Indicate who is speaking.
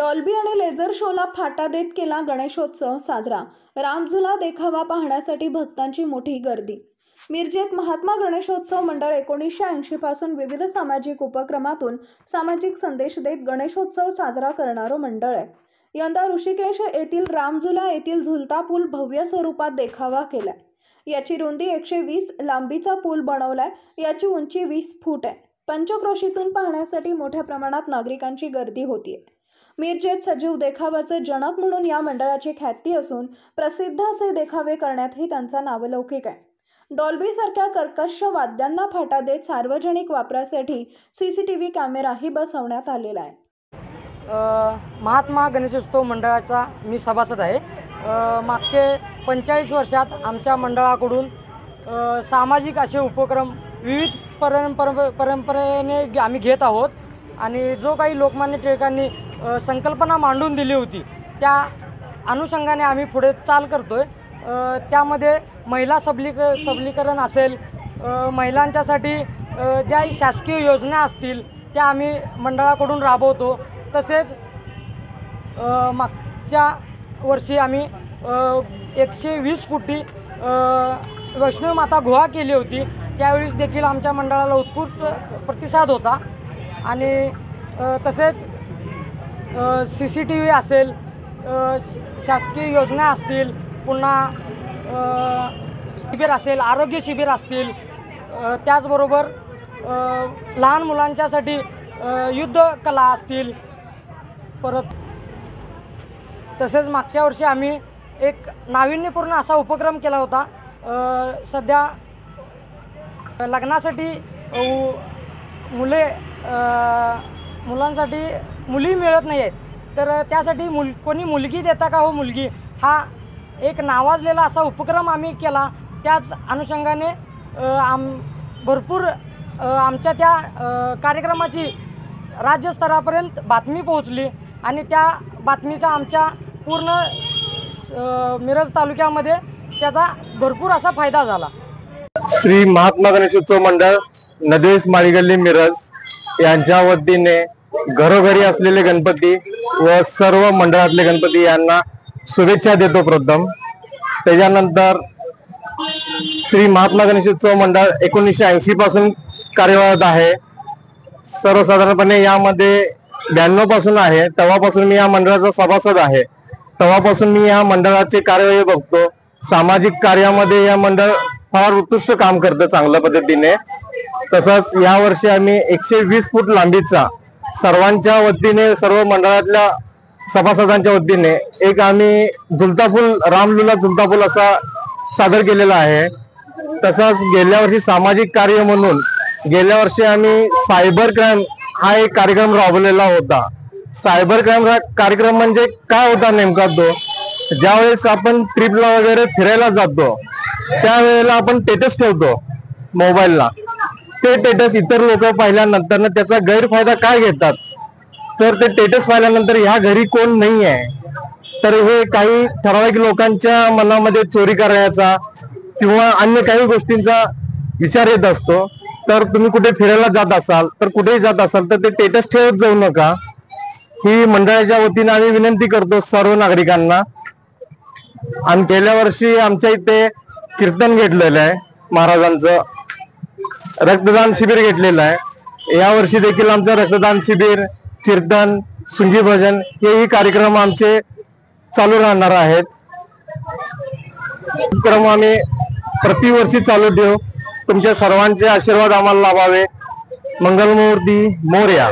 Speaker 1: Dolby आणि laser शोला फाटा देत केला गणेशोत्सव साजरा। रामझुला देखावा पाहण्यासाठी भक्तांची मोठी गर्दी। मिरजेत महात्मा गणेशोत्सव मंडळ 1980 पासून विविध सामाजिक उपक्रमातून सामाजिक संदेश देत गणेशोत्सव साजरा करणारं मंडळ आहे। यंदा ऋषिकेश येथील रामझुला येथील झुलता पूल भव्य स्वरूपात देखावा केलाय। याची रुंदी 120, लांबीचा पूल बनवलाय। याची उंची 20 फूट आहे। पंचक्रोशीतून पाहण्यासाठी मोठ्या प्रमाणात नागरिकांची गर्दी होतीये। मिरजेत सजीव देखाव्याचे जनक म्हणून या मंडळाची ख्याती असून प्रसिद्ध असे देखावे करण्यातही त्यांचा नावलौकिक आहे। डॉल्बी सारख्या कर्कश वाद्यांना फाटा देत सार्वजनिक वापरासाठी सीसीटीव्ही कॅमेराही बसवण्यात आलेला आहे।
Speaker 2: महात्मा गणेशोत्सव मंडळाचा मी सभासद आहे। मागचे 45 वर्षात आमच्या मंडळाकडून सामाजिक असे उपक्रम विविध परंपरेने आम्ही घेत आहोत आणि जो काही लोकमान्य टिळकांनी संकल्पना मांडून दिली होती त्या अनुषंगाने आम्ही पुढे चाल करतोय। त्यामध्ये महिला सबलीकरण असेल, महिलांच्यासाठी ज्या शासकीय योजना असतील त्या आम्ही मंडळाकडून राबवतो। तसेच मागच्या वर्षी आम्ही 120 फुटी वैष्णवी माता गुहा केली होती। त्यावेळेस देखील आमच्या मंडळाला उत्कृष्ट प्रतिसाद होता आणि तसेच CCTV असेल, शासकीय योजना असतील, पुन्हा शिबिर असेल, आरोग्य शिबिर असतील, त्याचबरोबर लहान मुलांच्यासाठी युद्ध कला असतील। परत तसेच मागच्या वर्षी आम्ही एक नाविन्यपूर्ण असा उपक्रम केला होता। सध्या लग्नासाठी मुलांसाठी मुली मिळत नाही आहेत, तर त्यासाठी कोणी मुलगी देता का हो मुलगी, हा एक नावाजलेला असा उपक्रम आम्ही केला। त्याच अनुषंगाने भरपूर आमच्या त्या कार्यक्रमाची राज्यस्तरापर्यंत बातमी पोहोचली आणि त्या बातमीचा आमच्या पूर्ण मिरज तालुक्यामध्ये त्याचा भरपूर असा फायदा झाला।
Speaker 3: श्री महात्मा गणेशोत्सव मंडळ नदेश माळीगल्ली मिरज यांच्या वतीने घरोघरी असलेले गणपती व सर्व मंडळातले गणपती यांना शुभेच्छा देतो प्रथम। त्याच्यानंतर श्री महात्मा गणेशोत्सव मंडळ 1980 पासून कार्यरत आहे। सर्वसाधारणपणे यामध्ये 92 पासून आहे, तेव्हापासून मी या मंडळाचा सभासद आहे। तेव्हापासून मी या मंडळाचे कार्यवाही बघतो। सामाजिक कार्यामध्ये या मंडळ फार उत्कृष्ट काम करतं चांगल्या पद्धतीने। तसंच यावर्षी आम्ही 120 फूट लांबीचा सर्वांच्या वतीने, सर्व मंडळातल्या सभासदांच्या वतीने एक आम्ही झुलता पूल, रामलुला झुलता पूल असा सादर केलेला आहे। तसंच गेल्या वर्षी सामाजिक कार्य म्हणून गेल्या वर्षी आम्ही सायबर क्राईम हा एक कार्यक्रम राबवलेला होता। सायबर क्राईम हा कार्यक्रम म्हणजे काय होता नेमका, तो ज्यावेळेस आपण ट्रिपला वगैरे फिरायला जातो त्यावेळेला आपण स्टेटस ठेवतो मोबाईलला। ते स्टेटस इतर लोक पाहिल्यानंतर त्याचा गैरफायदा काय घेतात, तर ते स्टेटस पाहिल्यानंतर ह्या घरी कोण नाही आहे, तर हे काही ठराविक लोकांच्या मनामध्ये चोरी करायचा किंवा अन्य काही गोष्टींचा विचार येत असतो। तर तुम्ही कुठे फिरायला जात असाल, तर कुठेही जात असाल तर ते स्टेटस ठेवत जाऊ नका, ही मंडळाच्या वतीने आम्ही विनंती करतो सर्व नागरिकांना। आणि गेल्या वर्षी आमच्या इथे कीर्तन घेतलेलं आहे, महाराजांचं रक्तदान शिबिर घेतलेलं आहे। यावर्षी देखील आमचं रक्तदान शिबिर, कीर्तन, सुंगी भजन हेही कार्यक्रम आमचे चालू राहणार आहेत। कार्यक्रम आम्ही प्रतिवर्षी चालू ठेवू। तुमच्या सर्वांचे आशीर्वाद आम्हाला लाभावे। मंगलमूर्ती मोरया।